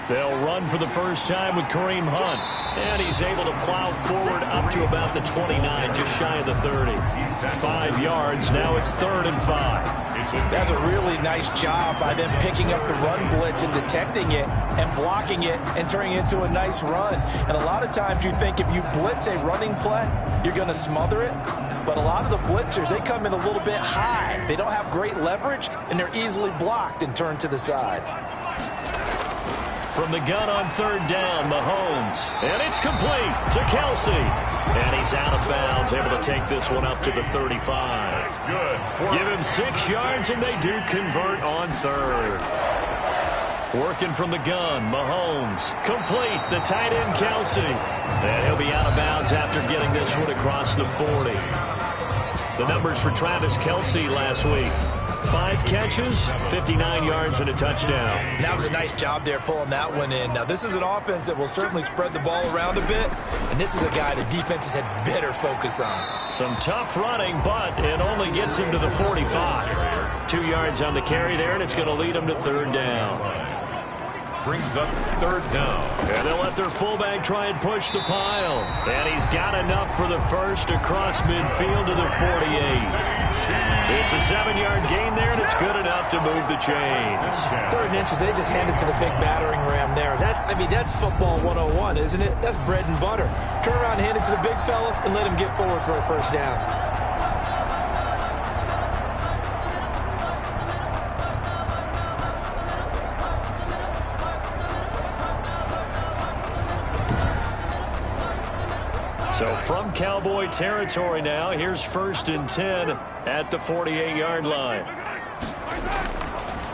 They'll run for the first time with Kareem Hunt. And he's able to plow forward up to about the 29, just shy of the 30. 5 yards. Now it's 3rd and 5. That's a really nice job by them picking up the run blitz and detecting it and blocking it and turning it into a nice run. And a lot of times you think if you blitz a running play, you're going to smother it. But a lot of the blitzers, they come in a little bit high. They don't have great leverage, and they're easily blocked and turned to the side. From the gun on 3rd down, Mahomes. And it's complete to Kelsey. And he's out of bounds, able to take this one up to the 35. Good. Give him 6 yards, and they do convert on 3rd. Working from the gun, Mahomes. Complete, the tight end, Kelsey. And he'll be out of bounds after getting this one across the 40. The numbers for Travis Kelsey last week. 5 catches, 59 yards, and a touchdown. That was a nice job there pulling that one in. Now, this is an offense that will certainly spread the ball around a bit, and this is a guy the defenses had better focus on. Some tough running, but it only gets him to the 45. 2 yards on the carry there, and it's going to lead him to 3rd down. Brings up 3rd down. And they'll let their fullback try and push the pile. And he's got enough for the first across midfield to the 48. It's a 7-yard gain there, and it's good enough to move the chains. 3rd and inches, they just hand it to the big battering ram there. That's football 101, isn't it? That's bread and butter. Turn around, hand it to the big fella, and let him get forward for a first down. So from Cowboy territory now, here's 1st and 10 at the 48-yard line.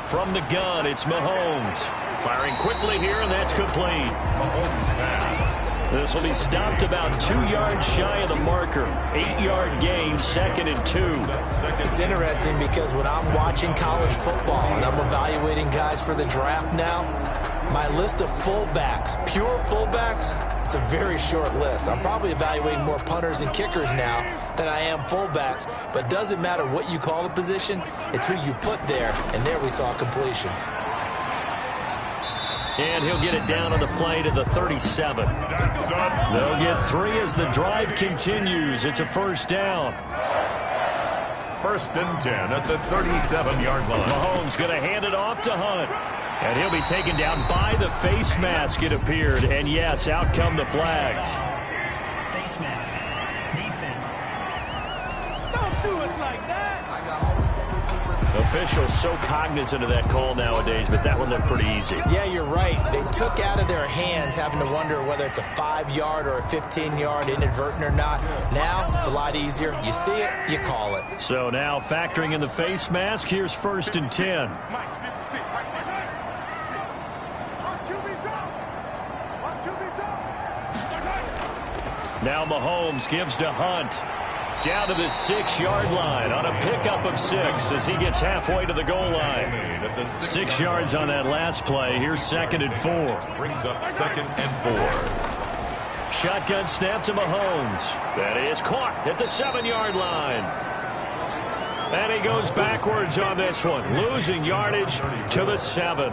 From the gun, it's Mahomes. Firing quickly here, and that's complete. Mahomes pass. This will be stopped about 2 yards shy of the marker. 8-yard gain, 2nd and 2. It's interesting because when I'm watching college football and I'm evaluating guys for the draft now, my list of fullbacks, pure fullbacks, it's a very short list. I'm probably evaluating more punters and kickers now than I am fullbacks, but it doesn't matter what you call the position, it's who you put there, and there we saw completion. And he'll get it down on the play to the 37. They'll get 3 as the drive continues. It's a 1st down. 1st and 10 at the 37-yard line. Mahomes going to hand it off to Hunt. And he'll be taken down by the face mask, it appeared. And, yes, out come the flags. Face mask. Defense. Don't do us like that. Officials so cognizant of that call nowadays, but that one looked pretty easy. Yeah, you're right. They took out of their hands having to wonder whether it's a 5-yard or a 15-yard inadvertent or not. Now, it's a lot easier. You see it, you call it. So now factoring in the face mask, here's 1st and 10. Now Mahomes gives to Hunt. Down to the 6-yard line on a pickup of 6 as he gets halfway to the goal line. 6 yards on that last play. Here's 2nd and 4. Brings up 2nd and 4. Shotgun snap to Mahomes. That is caught at the 7-yard line. And he goes backwards on this one, losing yardage to the 7.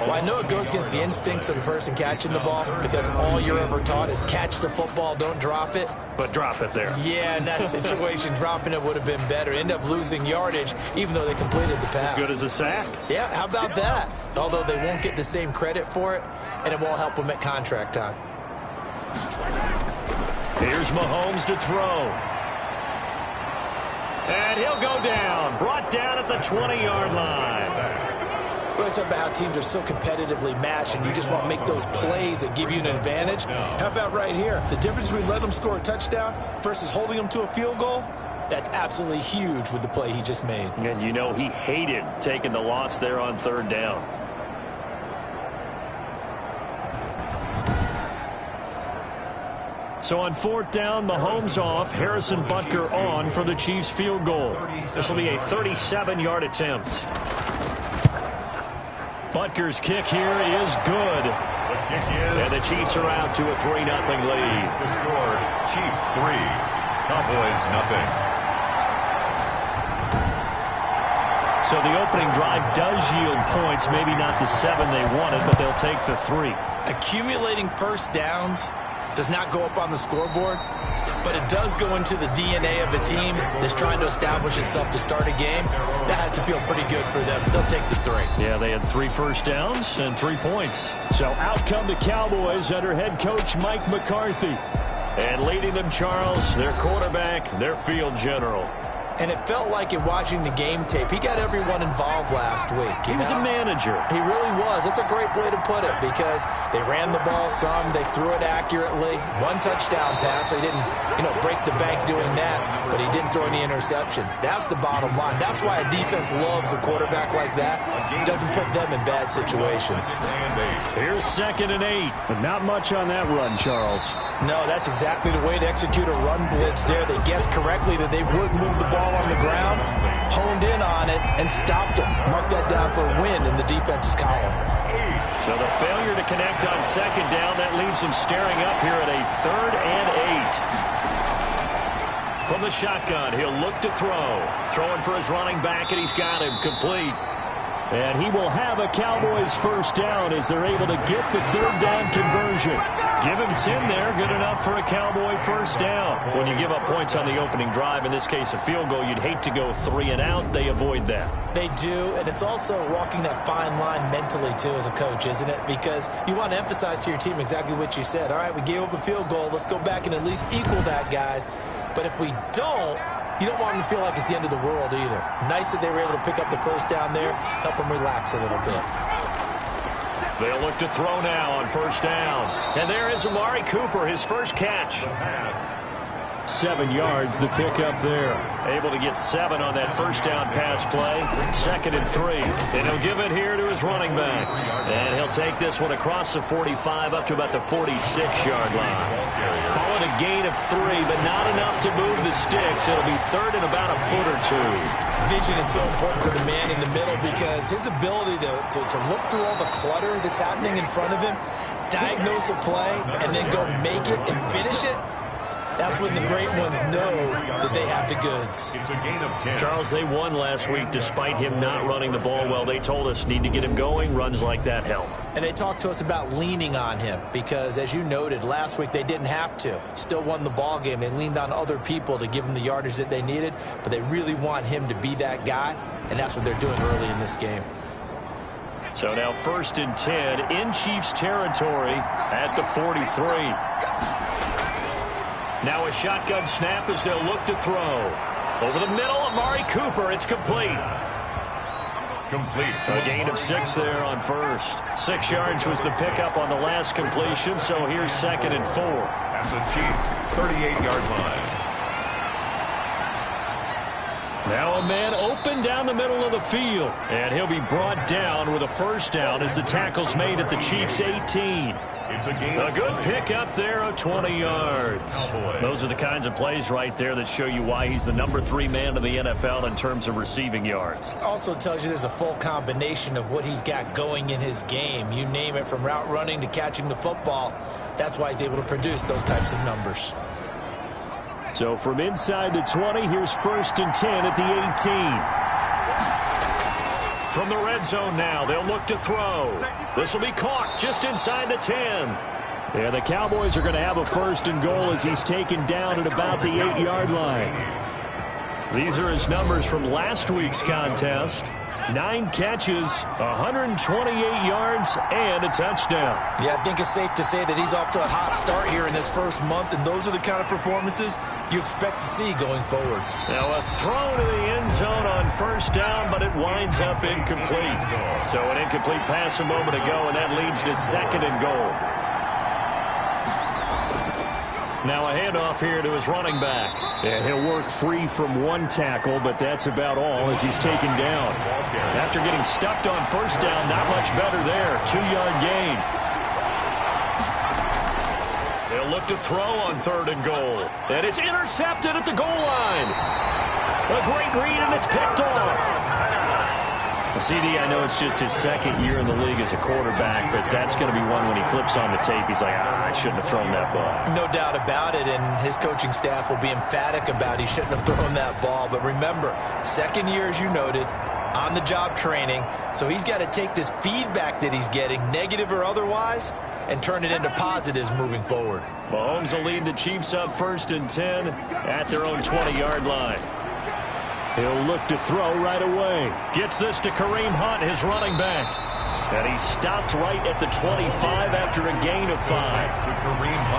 Well, I know it goes against the instincts of the person catching the ball because all you're ever taught is catch the football, don't drop it. But drop it there. Yeah, in that situation, dropping it would have been better. End up losing yardage, even though they completed the pass. As good as a sack. Yeah, how about that? Although they won't get the same credit for it, and it won't help them at contract time. Here's Mahomes to throw. And he'll go down. Brought down at the 20-yard line. Well, it's about how teams are so competitively matched, and you just want to make those plays that give you an advantage. How about right here? The difference between letting them score a touchdown versus holding them to a field goal, that's absolutely huge with the play he just made. And you know he hated taking the loss there on 3rd down. So on 4th down, Mahomes off, Harrison Butker on for the Chiefs field goal. This will be a 37-yard attempt. Butker's kick here is good. And the Chiefs are out to a 3-0 lead. The score, Chiefs 3, Cowboys 0. So the opening drive does yield points, maybe not the 7 they wanted, but they'll take the 3. Accumulating first downs does not go up on the scoreboard, but it does go into the DNA of a team that's trying to establish itself to start a game. That has to feel pretty good for them. They'll take the 3. Yeah, they had 3 first downs and 3 points. So out come the Cowboys under head coach Mike McCarthy. And leading them, Charles, their quarterback, their field general. And it felt like in watching the game tape, he got everyone involved last week. He was a manager. He really was. That's a great way to put it because they ran the ball some. They threw it accurately. 1 touchdown pass. So he didn't, break the bank doing that, but he didn't throw any interceptions. That's the bottom line. That's why a defense loves a quarterback like that. Doesn't put them in bad situations. Here's 2nd and 8. But not much on that run, Charles. No, that's exactly the way to execute a run blitz there. They guessed correctly that they would move the ball on the ground, honed in on it, and stopped them. Mark that down for a win in the defense's column. So the failure to connect on 2nd down, that leaves them staring up here at a 3rd and 8. From the shotgun, he'll look to throw. Throwing for his running back, and he's got him complete. And he will have a Cowboys first down as they're able to get the 3rd down conversion. Give him 10 there, good enough for a Cowboy first down. When you give up points on the opening drive, in this case a field goal, you'd hate to go 3 and out. They avoid that. They do, and it's also walking that fine line mentally, too, as a coach, isn't it? Because you want to emphasize to your team exactly what you said. All right, we gave up a field goal. Let's go back and at least equal that, guys. But if we don't, you don't want them to feel like it's the end of the world either. Nice that they were able to pick up the first down there, help them relax a little bit. They'll look to throw now on first down. And there is Amari Cooper, his first catch. 7 yards, the pickup there. Able to get 7 on that first down pass play. 2nd and 3. And he'll give it here to his running back. And he'll take this one across the 45 up to about the 46-yard line. Call it a gain of 3, but not enough to move the sticks. It'll be 3rd and about a foot or 2. Vision is so important for the man in the middle because his ability to look through all the clutter that's happening in front of him, diagnose a play, and then go make it and finish it, that's when the great ones know that they have the goods. It's a gain of 10. Charles, they won last week despite him not running the ball well. They told us need to get him going. Runs like that help. And they talked to us about leaning on him because, as you noted, last week they didn't have to. Still won the ball game. They leaned on other people to give them the yardage that they needed, but they really want him to be that guy, and that's what they're doing early in this game. So now 1st and 10 in Chiefs territory at the 43. Now a shotgun snap as they'll look to throw. Over the middle, Amari Cooper. It's complete. Complete. A gain of 6 there on first. 6 yards was the pickup on the last completion, so here's 2nd and 4. At the Chiefs' 38-yard line. Now a man open down the middle of the field. And he'll be brought down with a first down as the tackle's made at the Chiefs' 18. It's a gain. A good pickup there of 20 yards. Those are the kinds of plays right there that show you why he's the number 3 man in the NFL in terms of receiving yards. Also tells you there's a full combination of what he's got going in his game. You name it, from route running to catching the football. That's why he's able to produce those types of numbers. So from inside the 20, here's 1st and 10 at the 18. From the red zone now, they'll look to throw. This will be caught just inside the 10. Yeah, the Cowboys are going to have a 1st and goal as he's taken down at about the 8-yard line. These are his numbers from last week's contest. 9 catches, 128 yards, and a touchdown. Yeah, I think it's safe to say that he's off to a hot start here in this first month, and those are the kind of performances you expect to see going forward. Now a throw to the end zone on first down, but it winds up incomplete. So an incomplete pass a moment ago, and that leads to 2nd and goal. Now a handoff here to his running back. And he'll work free from 1 tackle, but that's about all as he's taken down. After getting stuffed on first down, not much better there. 2-yard gain. They'll look to throw on 3rd and goal. And it's intercepted at the goal line. A great read, and it's picked off. CD, I know it's just his 2nd year in the league as a quarterback, but that's going to be one when he flips on the tape. He's like, I shouldn't have thrown that ball. No doubt about it, and his coaching staff will be emphatic about he shouldn't have thrown that ball. But remember, 2nd year, as you noted, on-the-job training. So he's got to take this feedback that he's getting, negative or otherwise, and turn it into positives moving forward. Mahomes will lead the Chiefs up 1st and 10 at their own 20-yard line. He'll look to throw right away. Gets this to Kareem Hunt, his running back. And he's stopped right at the 25 after a gain of 5.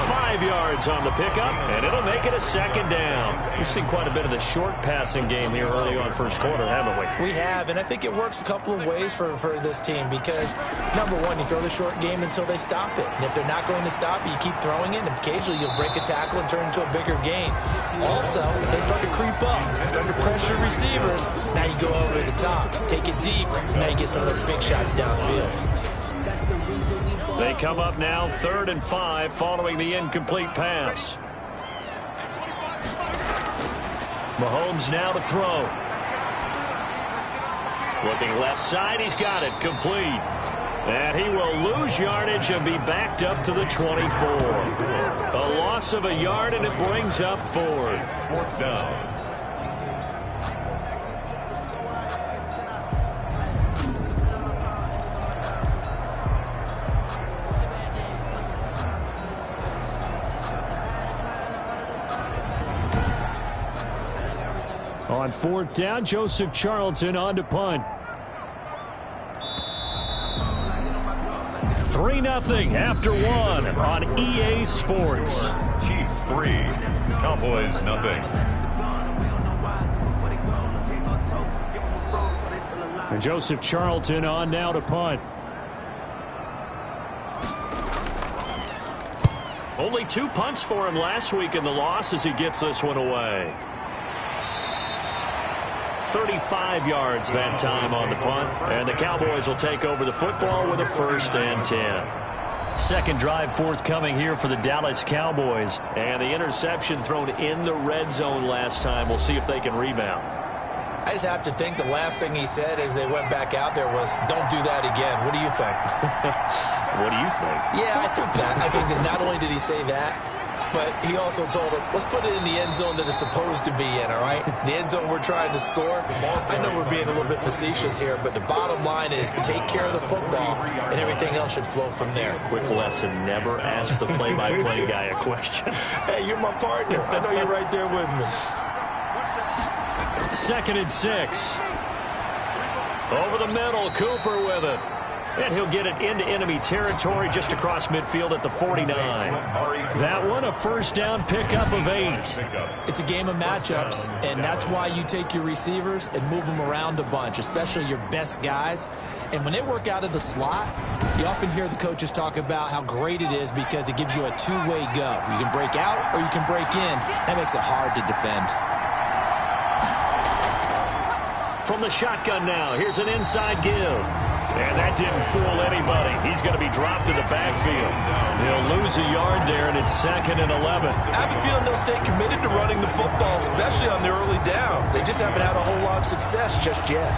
5 yards on the pickup, and it'll make it a 2nd down. We've seen quite a bit of the short passing game here early on first quarter, haven't we? We have, and I think it works a couple of ways for this team because, number one, you throw the short game until they stop it. And if they're not going to stop it, you keep throwing it, and occasionally you'll break a tackle and turn into a bigger gain. Also, if they start to creep up, start to pressure receivers, now you go over the top, take it deep, and now you get some of those big shots downfield. They come up now 3rd and 5 following the incomplete pass. Mahomes now to throw. Looking left side, he's got it complete. And he will lose yardage and be backed up to the 24. A loss of a yard, and it brings up 4th. 4th down. On 4th down, Joseph Charlton on to punt. 3-0 after 1 on EA Sports. Chiefs 3, Cowboys nothing. And Joseph Charlton on now to punt. Only 2 punts for him last week in the loss as he gets this one away. 35 yards that time on the punt, and the Cowboys will take over the football with a 1st and 10. Second drive forthcoming here for the Dallas Cowboys, and the interception thrown in the red zone last time. We'll see if they can rebound. I just have to think the last thing he said as they went back out there was, don't do that again. What do you think? What do you think? Yeah, I think that. I think that not only did he say that, but he also told him, let's put it in the end zone that it's supposed to be in, all right? The end zone we're trying to score. I know we're being a little bit facetious here, but the bottom line is take care of the football, and everything else should flow from there. Quick lesson, never ask the play-by-play guy a question. Hey, you're my partner. I know you're right there with me. 2nd and 6. Over the middle, Cooper with it. And he'll get it into enemy territory just across midfield at the 49. That one a 1st down pickup of 8. It's a game of matchups, and that's why you take your receivers and move them around a bunch, especially your best guys. And when they work out of the slot, you often hear the coaches talk about how great it is because it gives you a two-way go. You can break out or you can break in. That makes it hard to defend. From the shotgun now, here's an inside give. And that didn't fool anybody. He's going to be dropped in the backfield. He'll lose a yard there, and it's 2nd and 11. I have a feeling they'll stay committed to running the football, especially on their early downs. They just haven't had a whole lot of success just yet.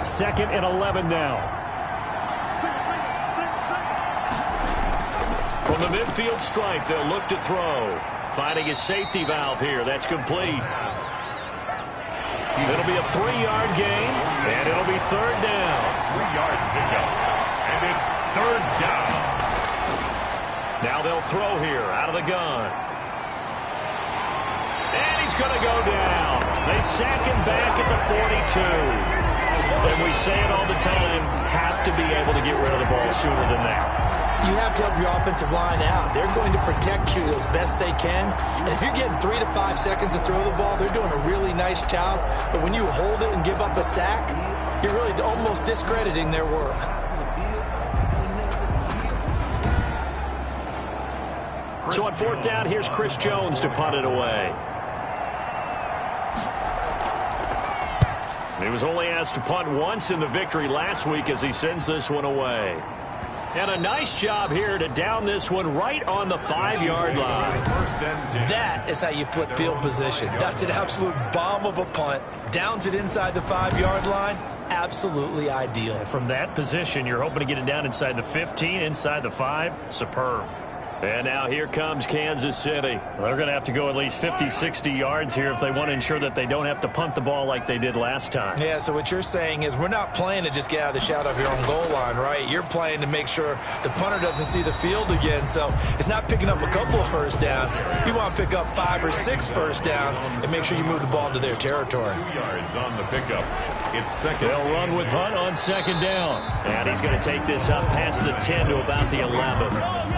Second and 11 now. From the midfield stripe, they'll look to throw. Finding his safety valve here. That's complete. It'll be a 3-yard gain, and it'll be 3rd down. 3-yard pickup, and it's 3rd down. Now they'll throw here out of the gun. And he's going to go down. They sack him back at the 42. And we say it all the time, have to be able to get rid of the ball sooner than that. You have to help your offensive line out. They're going to protect you as best they can. And if you're getting 3 to 5 seconds to throw the ball, they're doing a really nice job. But when you hold it and give up a sack, you're really almost discrediting their work. So on 4th down, here's Chris Jones to punt it away. He was only asked to punt once in the victory last week as he sends this one away. And a nice job here to down this one right on the 5-yard line. That is how you flip field position. That's an absolute bomb of a punt. Downs it inside the 5-yard line. Absolutely ideal. From that position, you're hoping to get it down inside the 15, inside the 5. Superb. And now here comes Kansas City. They're going to have to go at least 50, 60 yards here if they want to ensure that they don't have to punt the ball like they did last time. Yeah, so what you're saying is we're not playing to just get out of the shadow of your own goal line, right? You're playing to make sure the punter doesn't see the field again. So it's not picking up a couple of first downs. You want to pick up 5 or 6 first downs and make sure you move the ball into their territory. 2 yards on the pickup. It's second. They'll run with Hunt on second down. And he's going to take this up past the 10 to about the 11.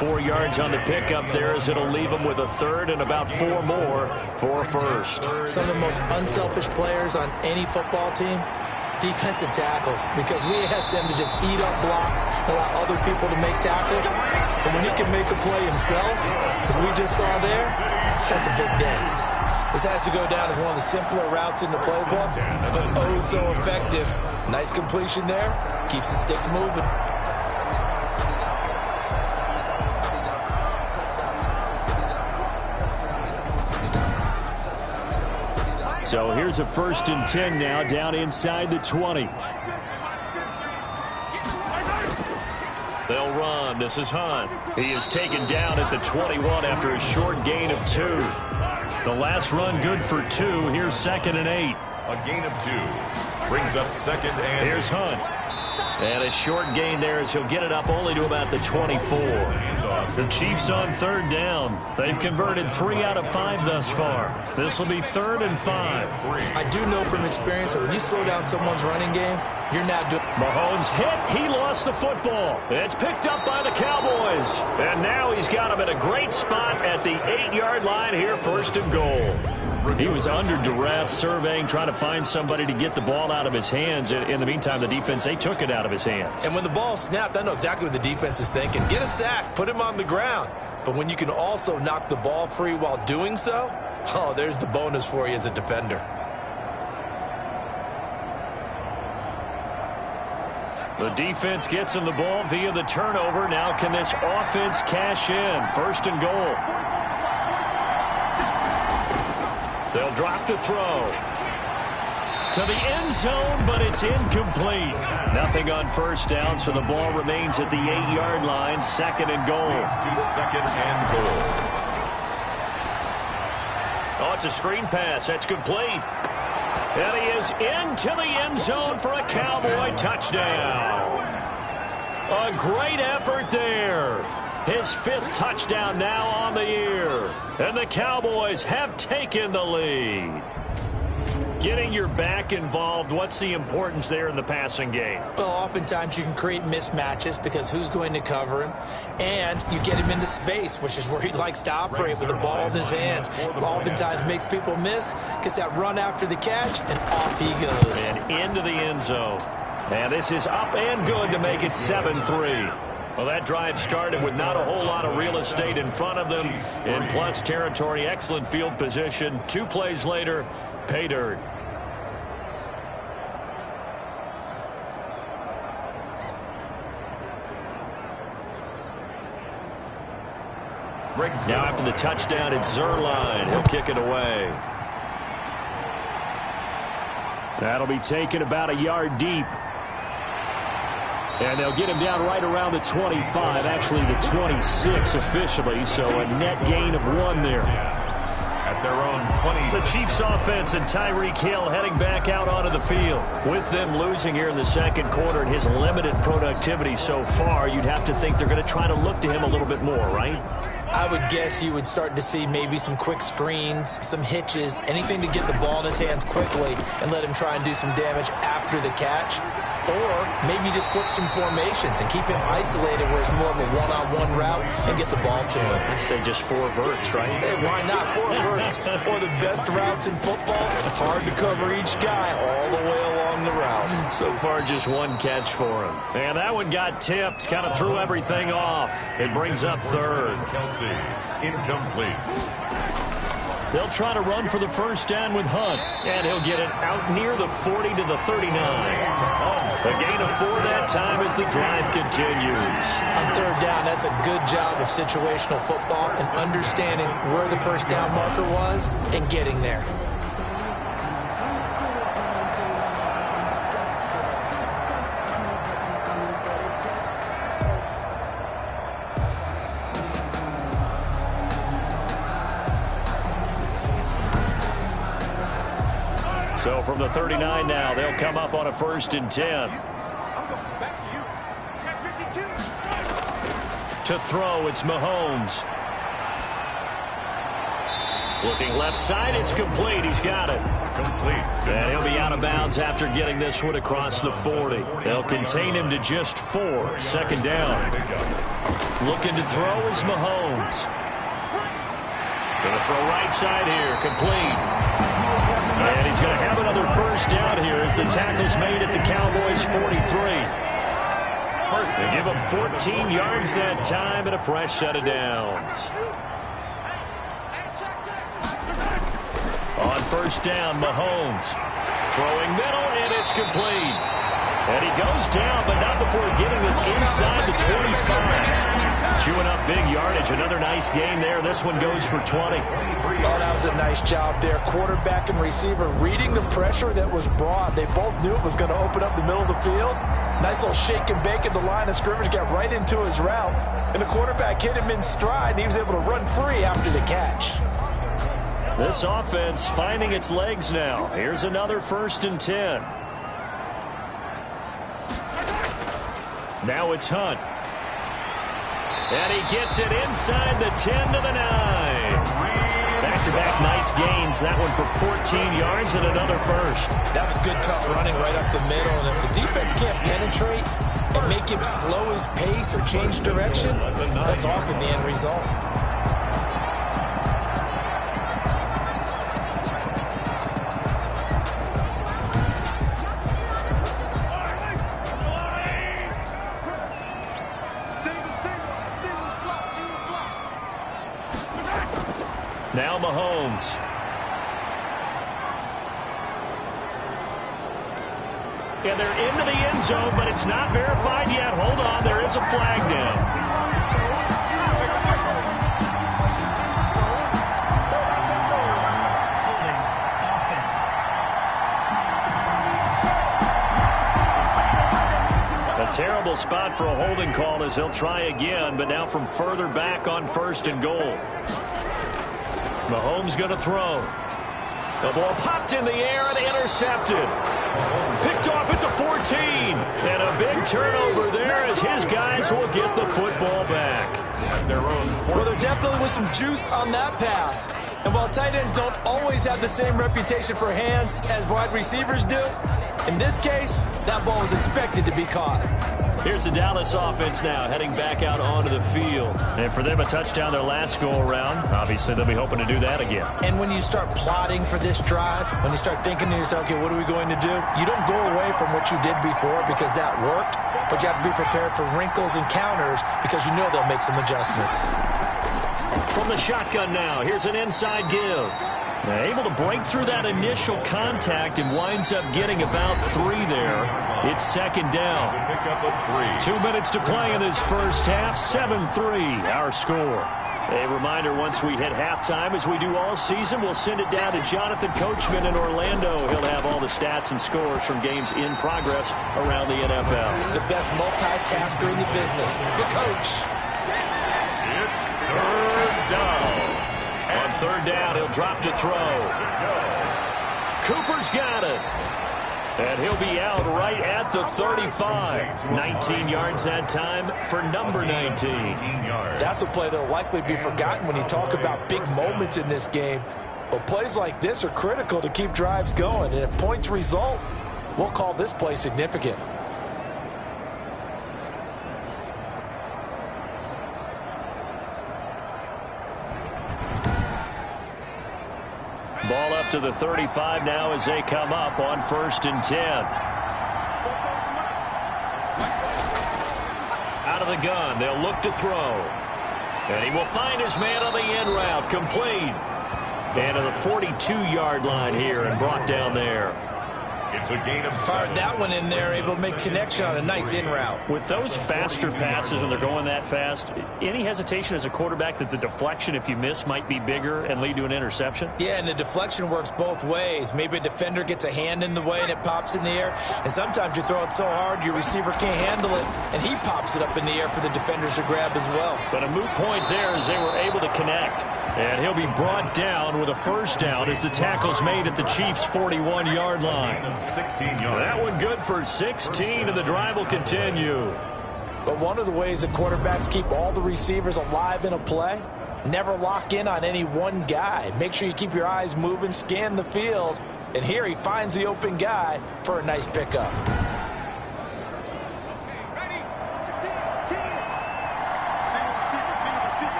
4 yards on the pickup there as it'll leave him with a third and about 4 more for first. Some of the most unselfish players on any football team, defensive tackles, because we ask them to just eat up blocks, allow other people to make tackles. But when he can make a play himself, as we just saw there, that's a big day. This has to go down as one of the simpler routes in the playbook, but oh so effective. Nice completion there, keeps the sticks moving. So here's a 1st and 10 now, down inside the 20. They'll run. This is Hunt. He is taken down at the 21 after a short gain of 2. The last run good for 2. Here's 2nd and 8. A gain of 2. Brings up 2nd and... Here's Hunt. And a short gain there as he'll get it up only to about the 24. The Chiefs on 3rd down. They've converted 3 out of 5 thus far. This will be 3rd and 5. I do know from experience that when you slow down someone's running game, you're not doing... Mahomes hit. He lost the football. It's picked up by the Cowboys. And now he's got him in a great spot at the 8-yard line here, 1st and goal. He was under duress, surveying, trying to find somebody to get the ball out of his hands. In the meantime, the defense, they took it out of his hands. And when the ball snapped, I know exactly what the defense is thinking. Get a sack, put him on the ground. But when you can also knock the ball free while doing so, oh, there's the bonus for you as a defender. The defense gets him the ball via the turnover. Now can this offense cash in? 1st and goal. They'll drop to throw. To the end zone, but it's incomplete. Nothing on 1st down, so the ball remains at the 8-yard line. 2nd and goal. To 2nd and goal. Oh, it's a screen pass. That's complete. And he is into the end zone for a Cowboy touchdown. A great effort there. His 5th touchdown now on the year. And the Cowboys have taken the lead. Getting your back involved, what's the importance there in the passing game? Well, oftentimes you can create mismatches because who's going to cover him? And you get him into space, which is where he likes to operate with the ball in his hands. Oftentimes makes people miss, gets that run after the catch, and off he goes. And into the end zone. And this is up and good to make it 7-3. Well, that drive started with not a whole lot of real estate in front of them. In plus territory, excellent field position. 2 plays later, pay dirt. Now after the touchdown, it's Zerline. He'll kick it away. That'll be taken about a yard deep. And they'll get him down right around the 25, actually the 26 officially, so a net gain of 1 there. At their own 20. The Chiefs offense and Tyreek Hill heading back out onto the field. With them losing here in the 2nd quarter and his limited productivity so far, you'd have to think they're going to try to look to him a little bit more, right? I would guess you would start to see maybe some quick screens, some hitches, anything to get the ball in his hands quickly and let him try and do some damage after the catch. Or maybe just flip some formations and keep him isolated where it's more of a one-on-one route and get the ball to him. I say just 4 verts, right? Hey, why not 4 verts? One of the best routes in football. Hard to cover each guy all the way along the route. So far, just 1 catch for him. And that one got tipped, kind of threw everything off. It brings up 3rd. Kelsey, incomplete. They'll try to run for the first down with Hunt, and he'll get it out near the 40 to the 39. A gain of 4 that time as the drive continues. On third down, that's a good job of situational football and understanding where the first down marker was and getting there. So from the 39 now, they'll come up on a 1st and 10. To throw, it's Mahomes. Looking left side, it's complete. He's got it. And he'll be out of bounds after getting this one across the 40. They'll contain him to just 4. 2nd down. Looking to throw is Mahomes. Going to throw right side here. Complete. And he's going to have another first down here as the tackle's made at the Cowboys' 43. They give him 14 yards that time and a fresh set of downs. On 1st down, Mahomes throwing middle, and it's complete. And he goes down, but not before getting this inside the 25. Chewing up big yardage. Another nice gain there. This one goes for 20. Oh, that was a nice job there. Quarterback and receiver reading the pressure that was brought. They both knew it was going to open up the middle of the field. Nice little shake and bake at the line of scrimmage. Got right into his route. And the quarterback hit him in stride, and he was able to run free after the catch. This offense finding its legs now. Here's another 1st and 10. Now it's Hunt. And he gets it inside the 10 to the 9. Back-to-back nice gains. That one for 14 yards and another first. That was good, tough running right up the middle. And if the defense can't penetrate and make him slow his pace or change direction, that's often the end result. Now Mahomes. And they're into the end zone, but it's not verified yet. Hold on, there is a flag down. A terrible spot for a holding call as he'll try again, but now from further back on 1st and goal. Mahomes going to throw. The ball popped in the air and intercepted. Picked off at the 14. And a big turnover there as his guys will get the football back. Well, there definitely was some juice on that pass. And while tight ends don't always have the same reputation for hands as wide receivers do, in this case, that ball was expected to be caught. Here's the Dallas offense now heading back out onto the field. And for them, a touchdown their last go-around. Obviously, they'll be hoping to do that again. And when you start plotting for this drive, when you start thinking to yourself, okay, what are we going to do? You don't go away from what you did before because that worked, but you have to be prepared for wrinkles and counters because you know they'll make some adjustments. From the shotgun now, here's an inside give. Able to break through that initial contact and winds up getting about 3 there. It's 2nd down. 2 minutes to play in this first half. 7-3 our score. A reminder, once we hit halftime, as we do all season, we'll send it down to Jonathan Coachman in Orlando. He'll have all the stats and scores from games in progress around the NFL. The best multitasker in the business, the coach. It's 3rd down. On 3rd down, he'll drop to throw. Cooper's got it. And he'll be out right at the 35. 19 yards that time for number 19. That's a play that will likely be forgotten when you talk about big moments in this game. But plays like this are critical to keep drives going. And if points result, we'll call this play significant. Ball up to the 35 now as they come up on 1st and 10. Out of the gun, they'll look to throw. And he will find his man on the end route, complete. And to the 42-yard line here and brought down there. It's a gain of 7. Fired that one in there, able to make connection on a nice in route. With those faster passes and they're going that fast, any hesitation as a quarterback that the deflection, if you miss, might be bigger and lead to an interception? Yeah, and the deflection works both ways. Maybe a defender gets a hand in the way and it pops in the air. And sometimes you throw it so hard your receiver can't handle it, and he pops it up in the air for the defenders to grab as well. But a moot point there as they were able to connect. And he'll be brought down with a first down as the tackle's made at the Chiefs' 41-yard line. 16 yards. That one good for 16, and the drive will continue. But one of the ways that quarterbacks keep all the receivers alive in a play, never lock in on any one guy. Make sure you keep your eyes moving, scan the field, and here he finds the open guy for a nice pickup.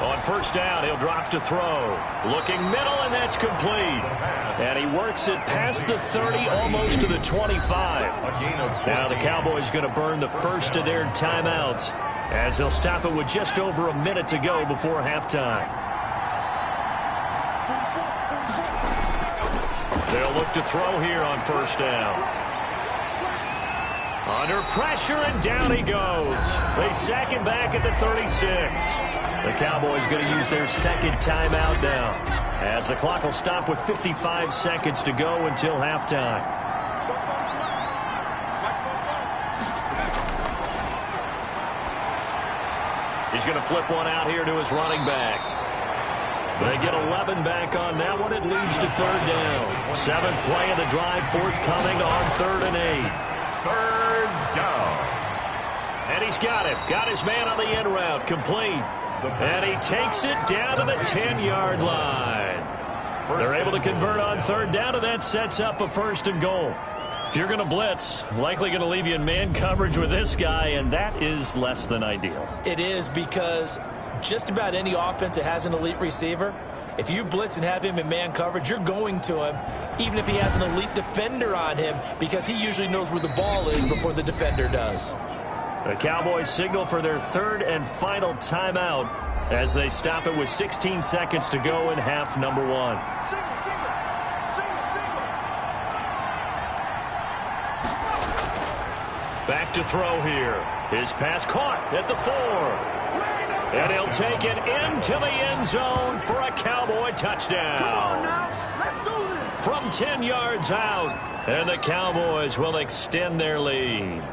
On first down, he'll drop to throw. Looking middle, and that's complete. And he works it past the 30, almost to the 25. Now the Cowboys going to burn the first of their timeouts as they'll stop it with just over a minute to go before halftime. They'll look to throw here on first down. Under pressure, and down he goes. They sack him back at the 36. The Cowboys going to use their second timeout now, as the clock will stop with 55 seconds to go until halftime. He's going to flip one out here to his running back. They get 11 back on that one. It leads to third down. 7th play of the drive, forthcoming on 3rd and 8. Third down. And he's got it. Got his man on the in route. Complete. And he takes it down to the 10-yard line. They're able to convert on third down, and that sets up a 1st and goal. If you're going to blitz, likely going to leave you in man coverage with this guy, and that is less than ideal. It is, because just about any offense that has an elite receiver, if you blitz and have him in man coverage, you're going to him, even if he has an elite defender on him, because he usually knows where the ball is before the defender does. The Cowboys signal for their 3rd and final timeout as they stop it with 16 seconds to go in half number 1. Back to throw here. His pass caught at the 4. And he'll take it into the end zone for a Cowboy touchdown. From 10 yards out, and the Cowboys will extend their lead.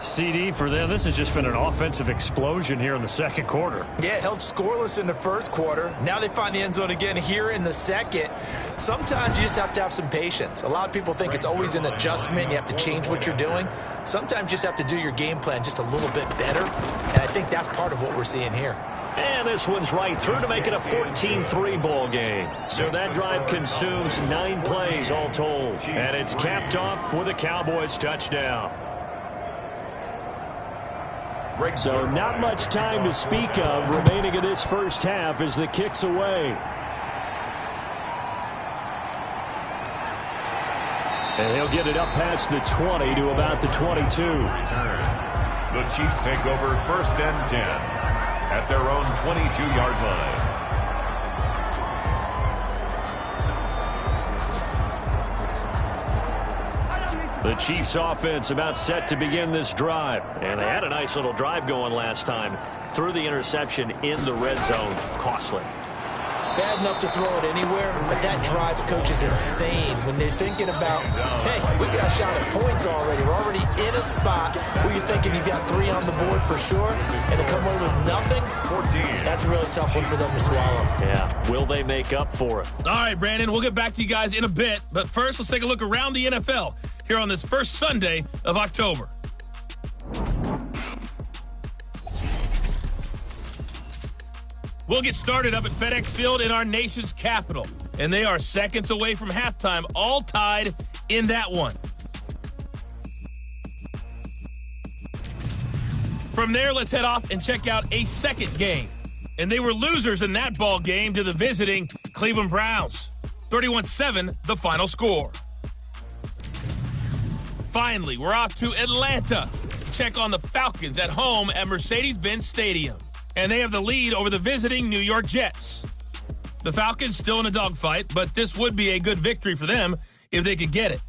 CD for them, this has just been an offensive explosion here in the second quarter. Yeah, held scoreless in the first quarter. Now they find the end zone again here in the second. Sometimes you just have to have some patience. A lot of people think it's always an adjustment. You have to change what you're doing. Sometimes you just have to do your game plan just a little bit better. And I think that's part of what we're seeing here. And this one's right through to make it a 14-3 ball game. So that drive consumes 9 plays all told. And it's capped off with a Cowboys touchdown. So not much time to speak of remaining in this first half as the kick's away. And he'll get it up past the 20 to about the 22. The Chiefs take over 1st and 10 at their own 22-yard line. The Chiefs offense about set to begin this drive. And they had a nice little drive going last time. Threw the interception in the red zone. Costly. Bad enough to throw it anywhere, but that drives coaches insane when they're thinking about, hey, we got a shot at points already. We're already in a spot where you're thinking you've got 3 on the board for sure, and to come away with nothing, 14. That's a really tough one for them to swallow. Yeah. Will they make up for it? All right, Brandon, we'll get back to you guys in a bit, but first let's take a look around the NFL here on this first Sunday of October. We'll get started up at FedEx Field in our nation's capital, and they are seconds away from halftime, all tied in that one. From there, let's head off and check out a second game. And they were losers in that ball game to the visiting Cleveland Browns. 31-7, the final score. Finally, we're off to Atlanta to check on the Falcons at home at Mercedes-Benz Stadium. and they have the lead over the visiting New York Jets. The Falcons still in a dogfight, but this would be a good victory for them if they could get it.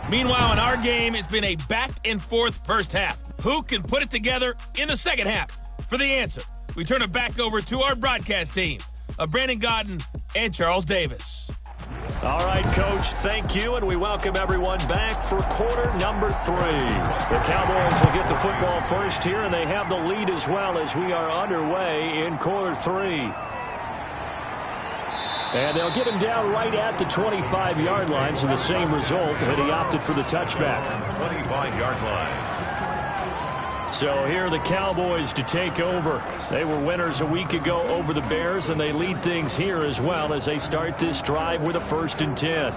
Meanwhile, in our game, it's been a back-and-forth first half. Who can put it together in the second half? For the answer, we turn it back over to our broadcast team of Brandon Godden and Charles Davis. All right, Coach, thank you, and we welcome everyone back for quarter number 3. The Cowboys will get the football first here, and they have the lead as well as we are underway in quarter 3. And they'll get him down right at the 25-yard line, so the same result, but he opted for the touchback. 25-yard line. So here are the Cowboys to take over. They were winners a week ago over the Bears, and they lead things here as well as they start this drive with a 1st and 10.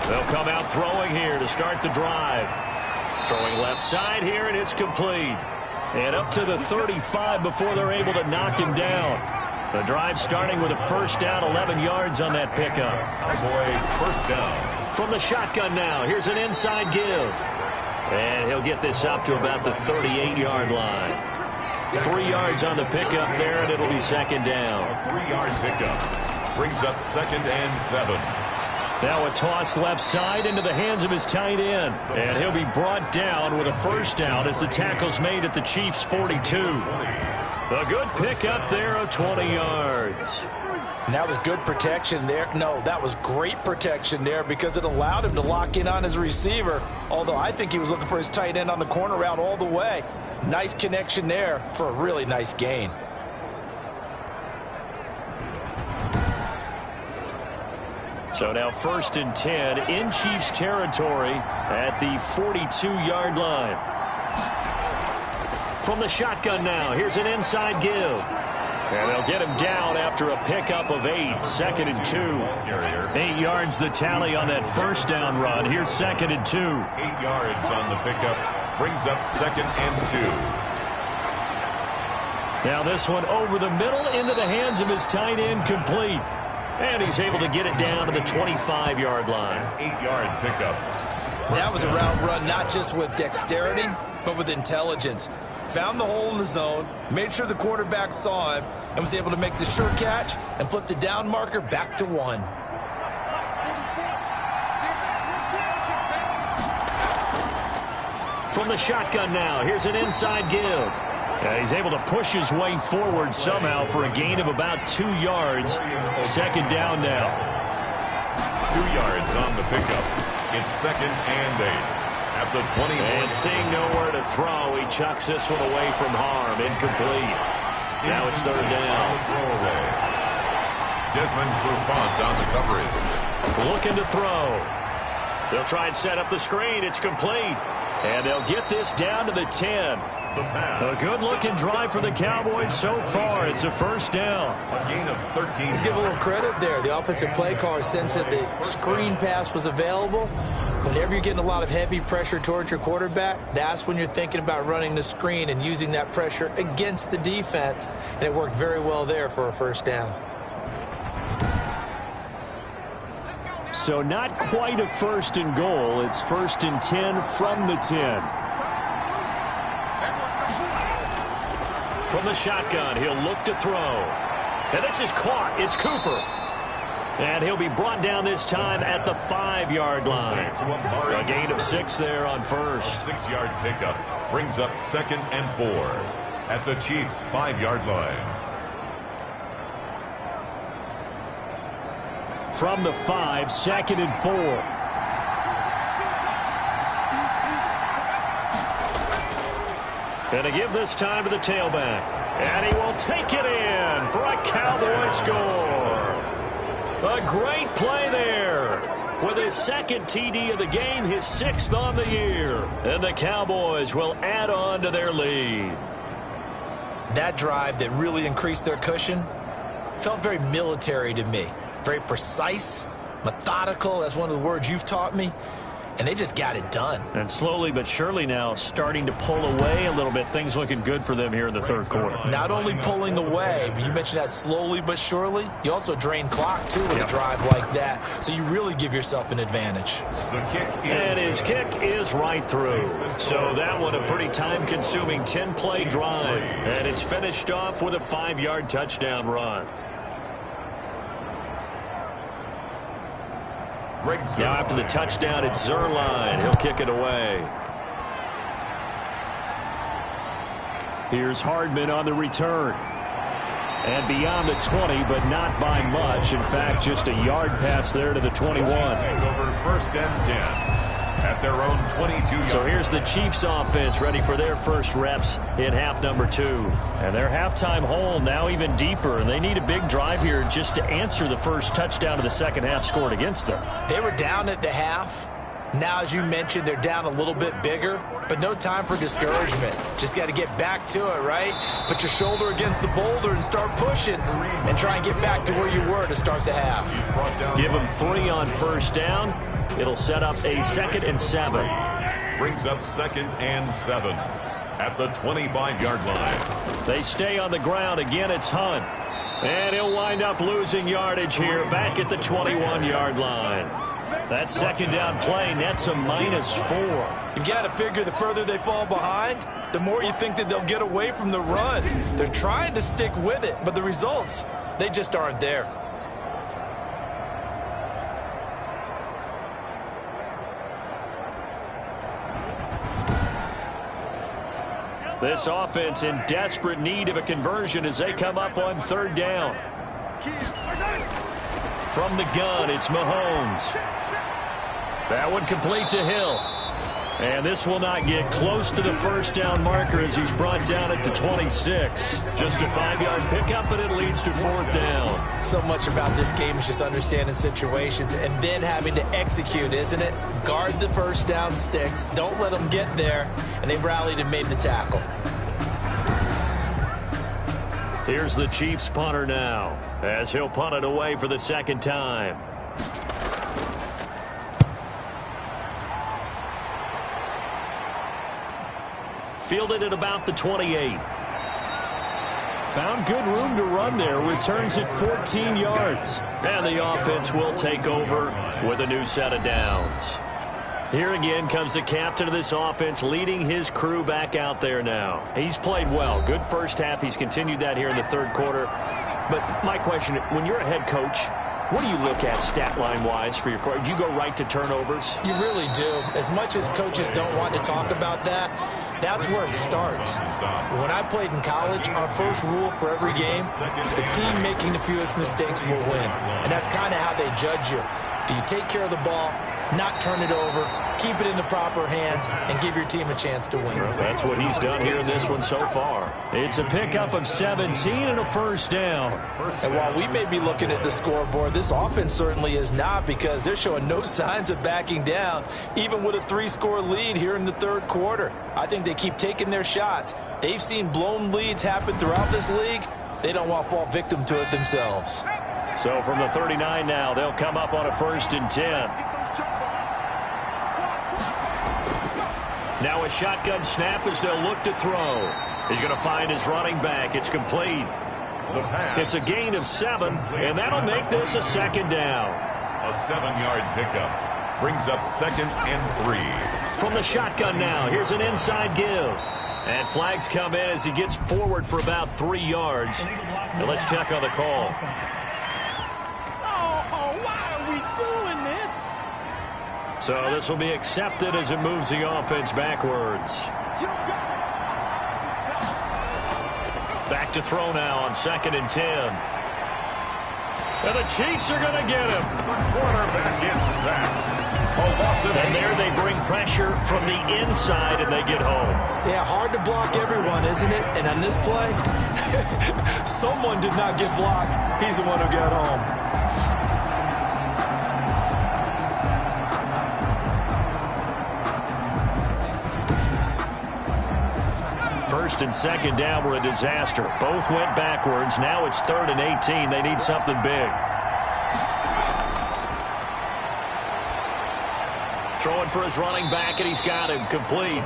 They'll come out throwing here to start the drive. Throwing left side here, and it's complete. And up to the 35 before they're able to knock him down. The drive starting with a 1st down, 11 yards on that pickup. Cowboy 1st down. From the shotgun now, here's an inside give. And he'll get this up to about the 38-yard line. 3 yards on the pickup there, and it'll be 2nd down. A 3-yard pickup brings up 2nd and 7. Now a toss left side into the hands of his tight end. And he'll be brought down with a 1st down as the tackle's made at the Chiefs' 42. A good pickup there of 20 yards. And that was good protection there. No, that was great protection there because it allowed him to lock in on his receiver, although I think he was looking for his tight end on the corner route all the way. Nice connection there for a really nice gain. So now 1st and 10 in Chiefs territory at the 42-yard line. From the shotgun now, here's an inside give. And they'll get him down after a pickup of 8, 2nd and 2. 8 yards the tally on that 1st down run. Here's 2nd and 2. 8 yards on the pickup brings up 2nd and 2. Now this one over the middle into the hands of his tight end, complete. And he's able to get it down to the 25-yard line. 8-yard pickup. That was a route run not just with dexterity, but with intelligence. Found the hole in the zone, made sure the quarterback saw him, and was able to make the sure catch and flip the down marker back to 1. From the shotgun now, here's an inside give. He's able to push his way forward somehow for a gain of about 2 yards. 2nd down now. 2 yards on the pickup. It's 2nd and 8. At the 20. And seeing nowhere to throw, he chucks this one away from harm. Incomplete. Now it's 3rd down. Desmond Trufant on the coverage. Looking to throw. They'll try and set up the screen. It's complete. And they'll get this down to the 10. A good-looking drive for the Cowboys so far. It's a 1st down. A gain of 13. Let's give a little credit there. The offensive play caller sensed that the screen pass was available. Whenever you're getting a lot of heavy pressure towards your quarterback, that's when you're thinking about running the screen and using that pressure against the defense. And it worked very well there for a 1st down. So not quite a 1st and goal. It's 1st and 10 from the 10. From the shotgun, he'll look to throw. And this is caught. It's Cooper. And he'll be brought down this time at the 5-yard line. A gain of 6 there on 1st. 6-yard pickup brings up 2nd and 4 at the Chiefs' 5-yard line. From the 5, 2nd and 4. And to give this time to the tailback. And he will take it in for a Cowboy score. A great play there. With his 2nd TD of the game, his 6th on the year. And the Cowboys will add on to their lead. That drive that really increased their cushion felt very military to me. Very precise, methodical. That's one of the words you've taught me. and they just got it done. And slowly but surely now starting to pull away a little bit. Things looking good for them here in the third quarter. Not only pulling away, but you mentioned that slowly but surely. You also drain clock, too, with a drive like that. So you really give yourself an advantage. And his kick is right through. So that one a pretty time-consuming 10-play drive. And it's finished off with a 5-yard touchdown run. Now after the touchdown, it's Zerline. He'll kick it away. Here's Hardman on the return. And beyond the 20, but not by much. In fact, just a yard pass there to the 21. Over first and 10. At their own 22-yard. So here's the Chiefs offense ready for their first reps in half number 2. And their halftime hole now even deeper. And they need a big drive here just to answer the first touchdown of the second half scored against them. They were down at the half. Now, as you mentioned, they're down a little bit bigger, but no time for discouragement. Just got to get back to it, right? Put your shoulder against the boulder and start pushing and try and get back to where you were to start the half. Give them 3 on first down. It'll set up a 2nd and 7. Brings up 2nd and 7 at the 25-yard line. They stay on the ground. Again, it's Hunt. And he'll wind up losing yardage here back at the 21-yard line. That second down play nets a -4. You've got to figure the further they fall behind, the more you think that they'll get away from the run. They're trying to stick with it, but the results, they just aren't there. This offense in desperate need of a conversion as they come up on 3rd down. From the gun, it's Mahomes. That one complete to Hill. And this will not get close to the first down marker as he's brought down at the 26. Just a 5-yard pickup, and it leads to 4th down. So much about this game is just understanding situations and then having to execute, isn't it? Guard the first down sticks. Don't let them get there. And they rallied and made the tackle. Here's the Chiefs punter now as he'll punt it away for the 2nd time. Fielded at about the 28. Found good room to run there. Returns at 14 yards. And the offense will take over with a new set of downs. Here again comes the captain of this offense leading his crew back out there now. He's played well. Good first half. He's continued that here in the 3rd quarter. But my question, when you're a head coach, what do you look at stat line-wise for your quarter? Do you go right to turnovers? You really do. As much as coaches don't want to talk about that, that's where it starts. When I played in college, our first rule for every game, the team making the fewest mistakes will win. And that's kind of how they judge you. Do you take care of the ball, not turn it over, keep it in the proper hands, and give your team a chance to win? That's what he's done here in this one so far. It's a pickup of 17 and a first down. And while we may be looking at the scoreboard, this offense certainly is not, because they're showing no signs of backing down, even with a 3-score lead here in the 3rd quarter. I think they keep taking their shots. They've seen blown leads happen throughout this league. They don't want to fall victim to it themselves. So from the 39 now, they'll come up on a 1st and 10. Now a shotgun snap as they'll look to throw. He's going to find his running back. It's complete. It's a gain of 7, and that'll make this a 2nd down. A 7-yard pickup brings up 2nd and 3. From the shotgun now, here's an inside give. And flags come in as he gets forward for about 3 yards. Now let's check on the call. So this will be accepted as it moves the offense backwards. Back to throw now on 2nd and 10. And the Chiefs are going to get him. The quarterback is sacked. And there they bring pressure from the inside and they get home. Yeah, hard to block everyone, isn't it? And on this play, someone did not get blocked. He's the one who got home. 1st and 2nd down were a disaster. Both went backwards. Now it's 3rd and 18. They need something big. Throwing for his running back, and he's got him complete.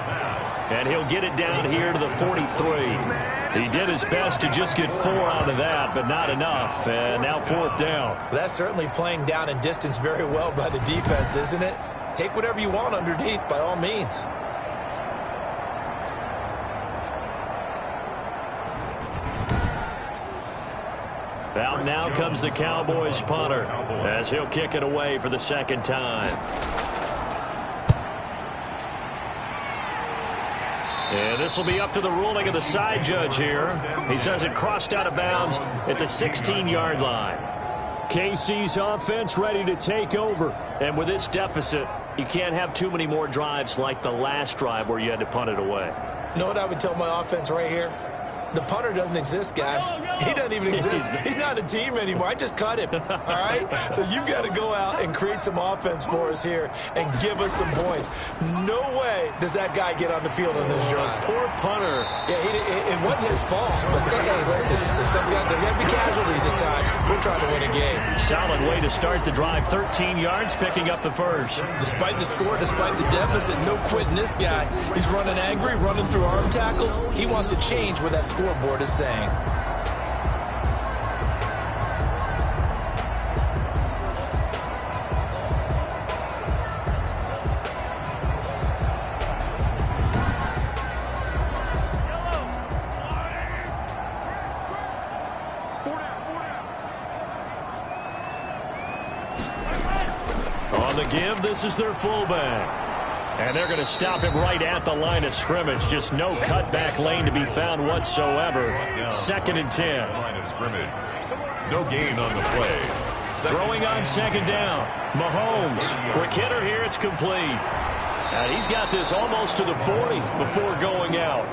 And he'll get it down here to the 43. He did his best to just get 4 out of that, but not enough. And now 4th down. That's certainly playing down and distance very well by the defense, isn't it? Take whatever you want underneath, by all means. Out now comes the Cowboys punter as he'll kick it away for the 2nd time. And this will be up to the ruling of the side judge here. He says it crossed out of bounds at the 16-yard line. KC's offense ready to take over. And with this deficit, you can't have too many more drives like the last drive where you had to punt it away. You know what I would tell my offense right here? The punter doesn't exist, guys. He doesn't even exist. He's not a team anymore. I just cut him, all right? So you've got to go out and create some offense for us here and give us some points. No way does that guy get on the field on this drive. Poor punter. Yeah, it wasn't his fault. But say, hey, listen, there's going to be casualties at times. We're trying to win a game. Solid way to start the drive. 13 yards, picking up the first. Despite the score, despite the deficit, no quitting this guy. He's running angry, running through arm tackles. He wants to change what that scoreboard is saying. On the give, this is their fullback. And they're going to stop him right at the line of scrimmage. Just no cutback lane to be found whatsoever. 2nd and 10. Line of scrimmage. No gain on the play. Throwing on 2nd down. Mahomes. Quick hitter here. It's complete. And he's got this almost to the 40 before going out.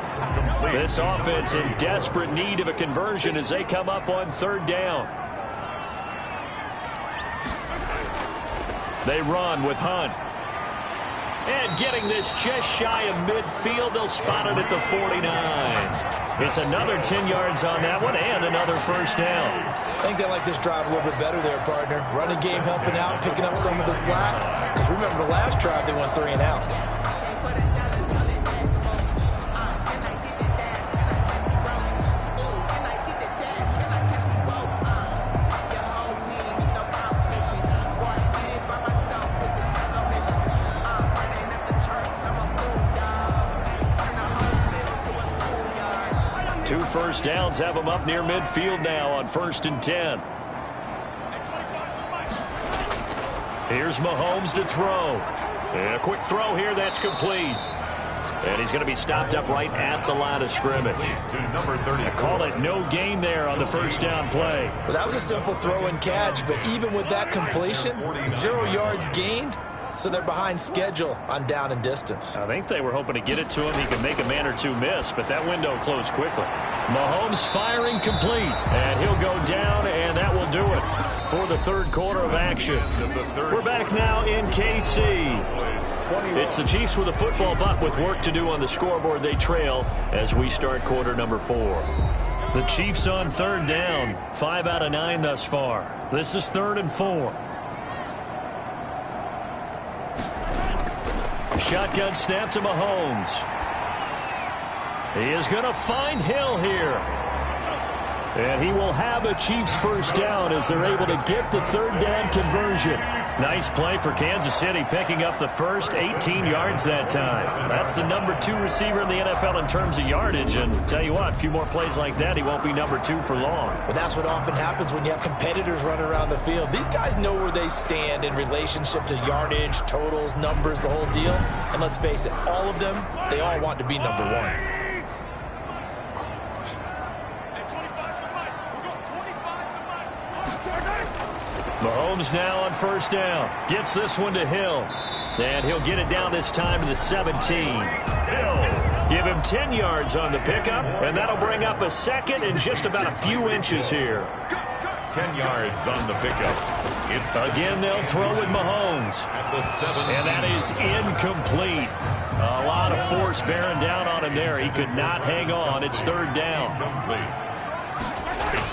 This offense in desperate need of a conversion as they come up on 3rd down. They run with Hunt. And getting this just shy of midfield, they'll spot it at the 49. It's another 10 yards on that one and another 1st down. I think they like this drive a little bit better there, partner. Running game helping out, picking up some of the slack. Because remember the last drive, they went 3 and out. First downs have them up near midfield now on 1st and 10. Here's Mahomes to throw. And a quick throw here, that's complete. And he's going to be stopped up right at the line of scrimmage. I call it no gain there on the 1st down play. Well, that was a simple throw and catch, but even with that completion, 0 yards gained. So they're behind schedule on down and distance. I think they were hoping to get it to him. He could make a man or two miss, but that window closed quickly. Mahomes firing complete, and he'll go down, and that will do it for the 3rd quarter of action. We're back now in KC. It's the Chiefs with a football, but with work to do on the scoreboard. They trail as we start quarter number 4. The Chiefs on 3rd down, 5 out of 9 thus far. This is 3rd and 4. Shotgun snap to Mahomes. He is going to find Hill here. And he will have a Chiefs 1st down as they're able to get the 3rd down conversion. Nice play for Kansas City, picking up the first 18 yards that time. That's the number 2 receiver in the NFL in terms of yardage. And tell you what, a few more plays like that, he won't be number 2 for long. But that's what often happens when you have competitors running around the field. These guys know where they stand in relationship to yardage, totals, numbers, the whole deal. And let's face it, all of them, they all want to be number 1. Mahomes now on 1st down. Gets this one to Hill. And he'll get it down this time to the 17. Hill. Give him 10 yards on the pickup, and that'll bring up a 2nd and just about a few inches here. 10 yards on the pickup. Again, they'll throw with Mahomes. And that is incomplete. A lot of force bearing down on him there. He could not hang on. It's 3rd down.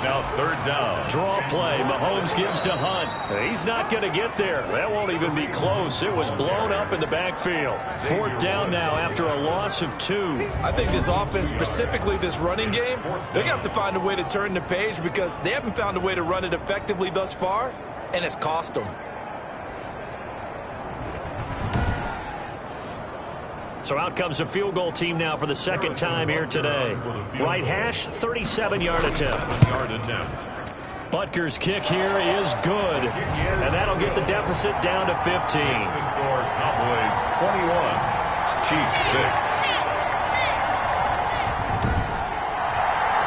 now 3rd down. Draw play. Mahomes gives to Hunt. He's not going to get there. That won't even be close. It was blown up in the backfield. 4th down now after a loss of 2. I think this offense, specifically this running game, they're going to have to find a way to turn the page because they haven't found a way to run it effectively thus far, and it's cost them. So out comes a field goal team now for the 2nd time here today. Right hash, 37-yard attempt. Butker's kick here is good. And that'll get the deficit down to 15. The score, Cowboys 21, Chiefs 6.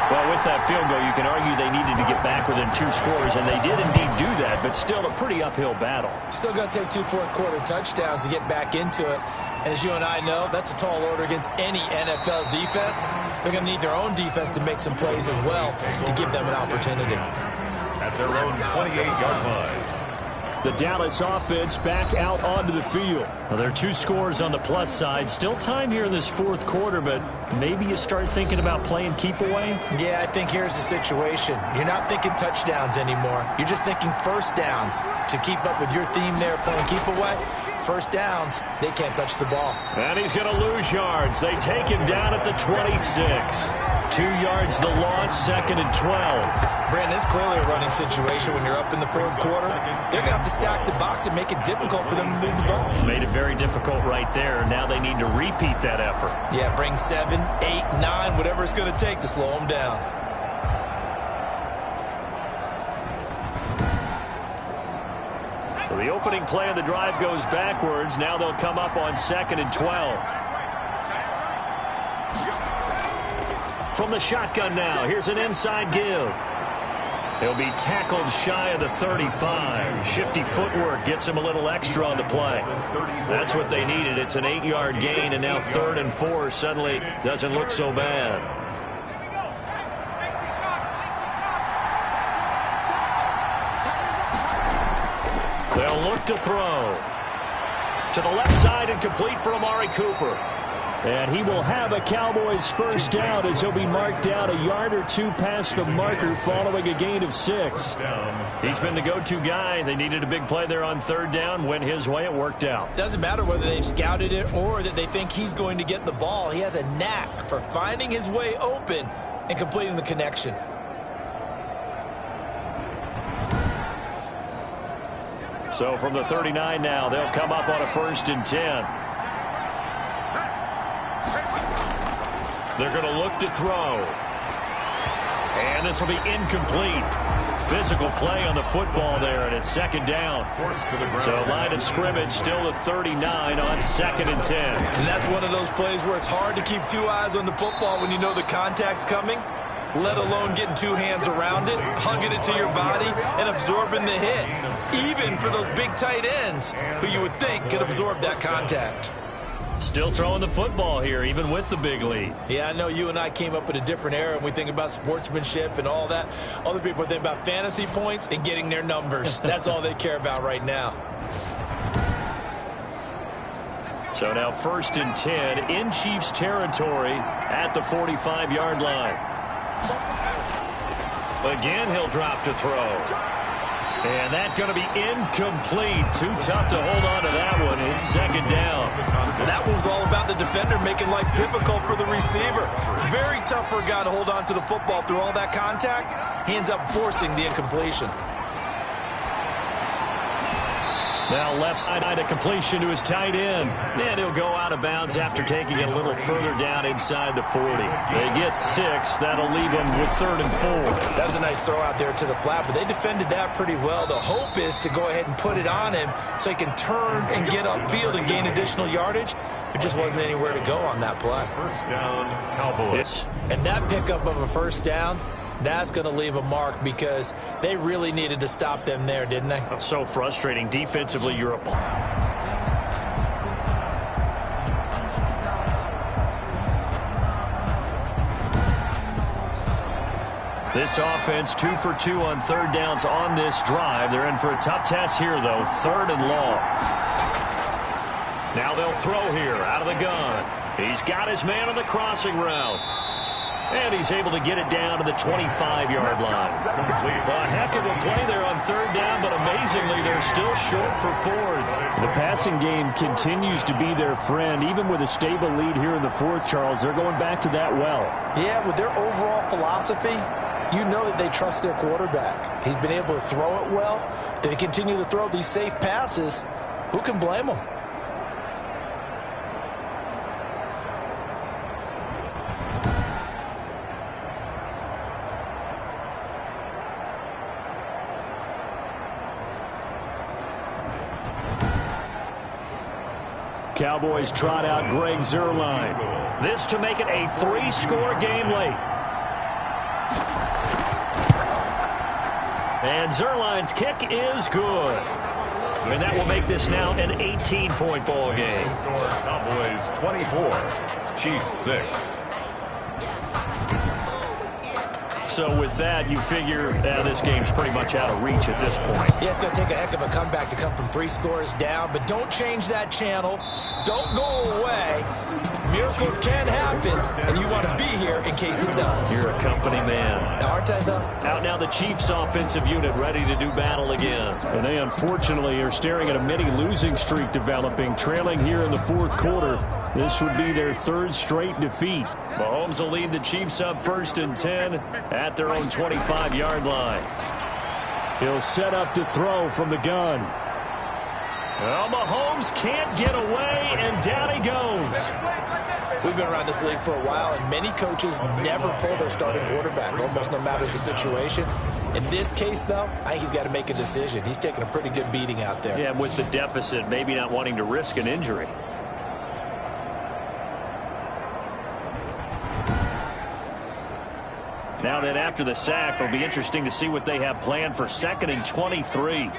Well, with that field goal, you can argue they needed to get back within 2 scores, and they did indeed do that, but still a pretty uphill battle. Still going to take 2 fourth-quarter touchdowns to get back into it. And as you and I know, that's a tall order against any NFL defense. They're going to need their own defense to make some plays as well to give them an opportunity. At their own 28-yard line. The Dallas offense back out onto the field. Well, there are 2 scores on the plus side. Still time here in this 4th quarter, but maybe you start thinking about playing keep away? Yeah, I think here's the situation. You're not thinking touchdowns anymore. You're just thinking first downs. To keep up with your theme there, playing keep away, first downs, they can't touch the ball. And he's going to lose yards. They take him down at the 26. 2 yards the loss, 2nd and 12. Brandon, it's clearly a running situation when you're up in the 4th quarter. They're going to have to stack the box and make it difficult for them to move the ball. Made it very difficult right there. Now they need to repeat that effort. Yeah, bring 7, 8, 9, whatever it's going to take to slow them down. So the opening play of the drive goes backwards. Now they'll come up on 2nd and 12. From the shotgun now, here's an inside give. He'll be tackled shy of the 35. Shifty footwork gets him a little extra on the play. That's what they needed. It's an 8-yard gain, and now 3rd and 4 suddenly doesn't look so bad. They'll look to throw. To the left side and complete for Amari Cooper. And he will have a Cowboys first down as he'll be marked down a yard or 2 past the marker following a gain of 6. He's been the go-to guy. They needed a big play there on 3rd down. Went his way. It worked out. Doesn't matter whether they've scouted it or that they think he's going to get the ball. He has a knack for finding his way open and completing the connection. So from the 39 now, they'll come up on a 1st and 10. They're going to look to throw. And this will be incomplete. Physical play on the football there, and it's 2nd down. So line of scrimmage still the 39 on 2nd and 10. And that's one of those plays where it's hard to keep 2 eyes on the football when you know the contact's coming, let alone getting 2 hands around it, hugging it to your body, and absorbing the hit. Even for those big tight ends who you would think could absorb that contact. Still throwing the football here, even with the big lead. Yeah, I know you and I came up in a different era, and we think about sportsmanship and all that. Other people think about fantasy points and getting their numbers. That's all they care about right now. So now 1st and 10 in Chiefs territory at the 45-yard line. Again, he'll drop to throw. And that's going to be incomplete. Too tough to hold on to that one. It's 2nd down. That was all about the defender making life difficult for the receiver. Very tough for a guy to hold on to the football through all that contact. He ends up forcing the incompletion. Now left side a completion to his tight end. And he'll go out of bounds after taking it a little further down inside the 40. They get 6. That'll leave them with 3rd and 4. That was a nice throw out there to the flat, but they defended that pretty well. The hope is to go ahead and put it on him so he can turn and get upfield and gain additional yardage. There just wasn't anywhere to go on that play. 1st down, Cowboys. And that pickup of a 1st down, that's going to leave a mark because they really needed to stop them there, didn't they? So frustrating. Defensively, you're a... This offense 2 for 2 on 3rd downs on this drive. They're in for a tough test here, though. 3rd and long. Now they'll throw here out of the gun. He's got his man on the crossing route. And he's able to get it down to the 25-yard line. A heck of a play there on third down, but amazingly, they're still short for fourth. The passing game continues to be their friend. Even with a stable lead here in the fourth, Charles, they're going back to that well. Yeah, with their overall philosophy, you know that they trust their quarterback. He's been able to throw it well. They continue to throw these safe passes. Who can blame them? Cowboys trot out Greg Zuerlein. This to make it a 3-score game late. And Zuerlein's kick is good. And that will make this now an 18-point ball game. Cowboys 24, Chiefs 6. So with that, you figure this game's pretty much out of reach at this point. Yeah, it's going to take a heck of a comeback to come from 3 scores down, but don't change that channel. Don't go away. Miracles can happen, and you want to be here in case it does. You're a company man. Aren't I, though? Out now the Chiefs offensive unit ready to do battle again. And they unfortunately are staring at a mini losing streak developing, trailing here in the fourth quarter. This would be their 3rd straight defeat. Mahomes will lead the Chiefs up 1st and 10 at their own 25-yard line. He'll set up to throw from the gun. Well, Mahomes can't get away, and down he goes. We've been around this league for a while, and many coaches never pull their starting quarterback, almost no matter the situation. In this case, though, I think he's got to make a decision. He's taking a pretty good beating out there. Yeah, with the deficit, maybe not wanting to risk an injury. Now then, after the sack, it'll be interesting to see what they have planned for 2nd and 23.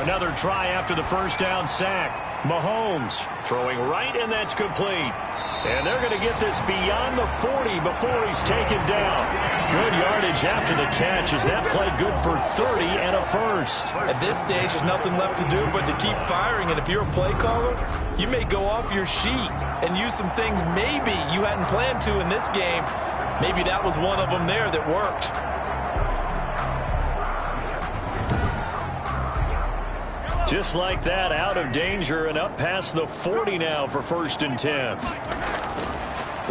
Another try after the first down sack. Mahomes throwing right, and that's complete. And they're going to get this beyond the 40 before he's taken down. Good yardage after the catch as that play good for 30 and a first. At this stage, there's nothing left to do but to keep firing. And if you're a play caller, you may go off your sheet and use some things maybe you hadn't planned to in this game. Maybe that was one of them there that worked. Just like that, out of danger and up past the 40 now for 1st and 10.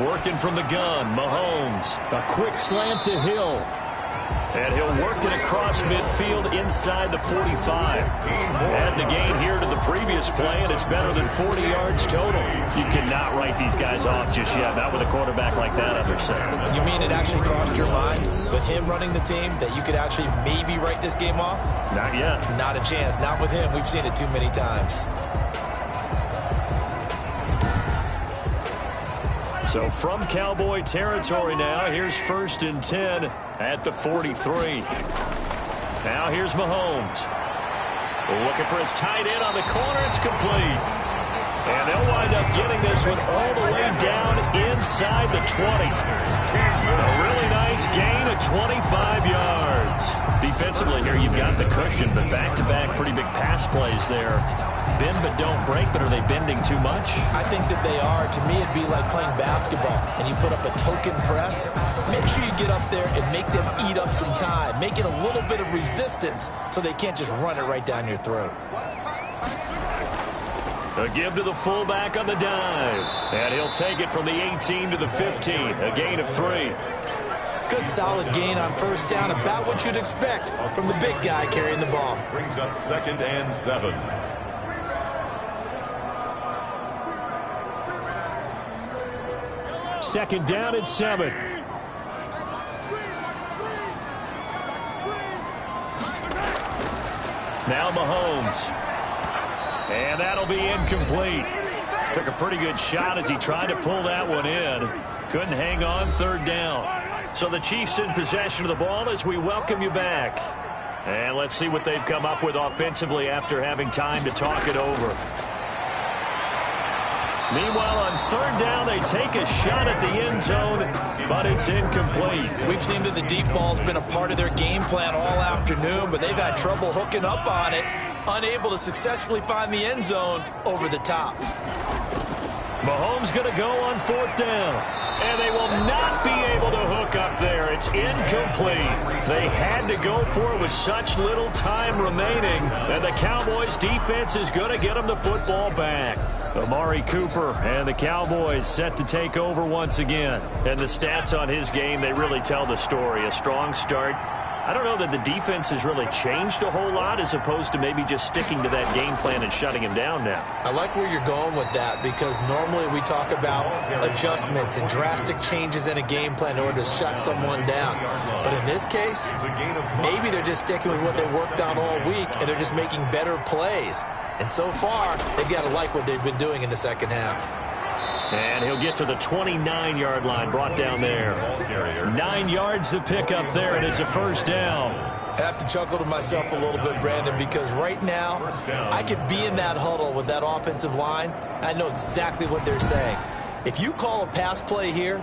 Working from the gun, Mahomes. A quick slant to Hill. And he'll work it across midfield inside the 45. Add the gain here to the previous play, and it's better than 40 yards total. You cannot write these guys off just yet, not with a quarterback like that under center. You mean it actually crossed your mind with him running the team that you could actually maybe write this game off? Not yet. Not a chance. Not with him. We've seen it too many times. So from Cowboy territory now, here's 1st and 10 at the 43. Now here's Mahomes. Looking for his tight end on the corner. It's complete. And they'll wind up getting this one all the way down inside the 20. A really nice gain of 25 yards. Defensively here, you've got the cushion, but back-to-back pretty big pass plays there. Bend but don't break, but are they bending too much? I think that they are. To me, it'd be like playing basketball, and you put up a token press. Make sure you get up there and make them eat up some time. Make it a little bit of resistance so they can't just run it right down your throat. A give to the fullback on the dive. And he'll take it from the 18 to the 15. A gain of 3. Good solid gain on 1st down. About what you'd expect from the big guy carrying the ball. Brings up 2nd and 7. Second down at 7. Now Mahomes. And that'll be incomplete. Took a pretty good shot as he tried to pull that one in. Couldn't hang on, 3rd down. So the Chiefs in possession of the ball as we welcome you back. And let's see what they've come up with offensively after having time to talk it over. Meanwhile, on 3rd down, they take a shot at the end zone, but it's incomplete. We've seen that the deep ball's been a part of their game plan all afternoon, but they've had trouble hooking up on it, unable to successfully find the end zone over the top. Mahomes going to go on 4th down. And they will not be able to hook up there. It's incomplete. They had to go for it with such little time remaining. And the Cowboys defense is going to get them the football back. Amari Cooper and the Cowboys set to take over once again. And the stats on his game, they really tell the story. A strong start. I don't know that the defense has really changed a whole lot as opposed to maybe just sticking to that game plan and shutting him down now. I like where you're going with that because normally we talk about adjustments and drastic changes in a game plan in order to shut someone down. But in this case, maybe they're just sticking with what they worked on all week and they're just making better plays. And so far, they've got to like what they've been doing in the second half. And he'll get to the 29-yard line, brought down there. 9 yards to pick up there, and it's a first down. I have to chuckle to myself a little bit, Brandon, because right now I could be in that huddle with that offensive line. I know exactly what they're saying. If you call a pass play here,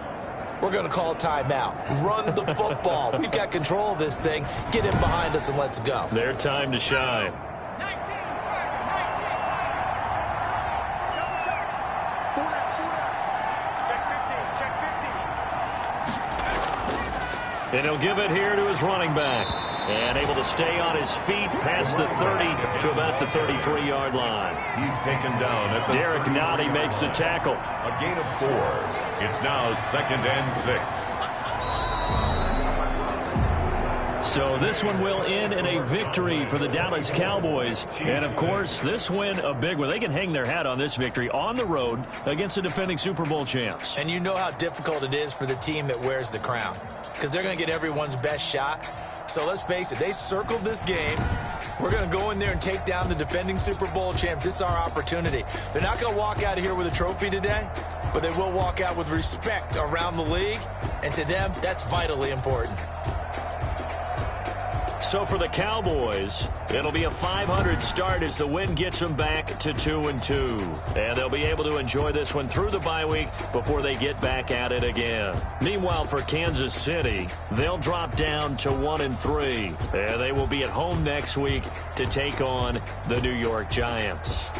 we're going to call a timeout. Run the football. We've got control of this thing. Get in behind us and let's go. Their time to shine. And he'll give it here to his running back. And able to stay on his feet past the 30 to about the 33-yard line. He's taken down at the Derek Nottie makes the tackle. A gain of 4. It's now 2nd and 6. So this one will end in a victory for the Dallas Cowboys. And, of course, this win a big one. They can hang their hat on this victory on the road against the defending Super Bowl champs. And you know how difficult it is for the team that wears the crown because they're going to get everyone's best shot. So let's face it, they circled this game. We're going to go in there and take down the defending Super Bowl champs. This is our opportunity. They're not going to walk out of here with a trophy today, but they will walk out with respect around the league. And to them, that's vitally important. So for the Cowboys, it'll be a 500 start as the win gets them back to 2-2. And they'll be able to enjoy this one through the bye week before they get back at it again. Meanwhile, for Kansas City, they'll drop down to 1-3. And they will be at home next week to take on the New York Giants.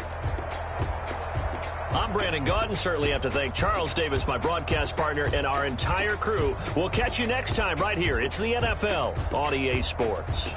I'm Brandon Gaudin. Certainly have to thank Charles Davis, my broadcast partner, and our entire crew. We'll catch you next time right here. It's the NFL on EA Sports.